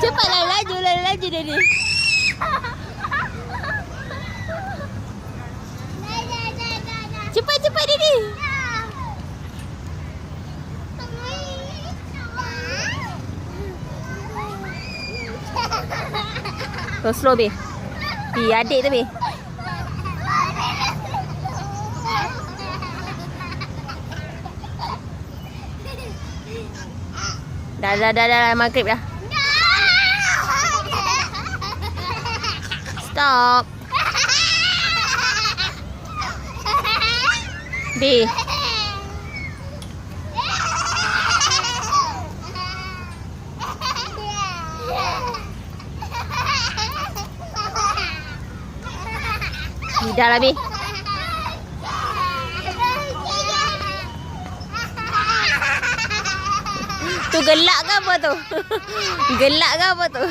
Cepatlah laju dia ni. Cepat dia ni. Slow be. Pi adik tu be. Dah maghrib dah. Stop. B. Dah lah B. Tu gelak ke apa tu? Gelak ke apa tu?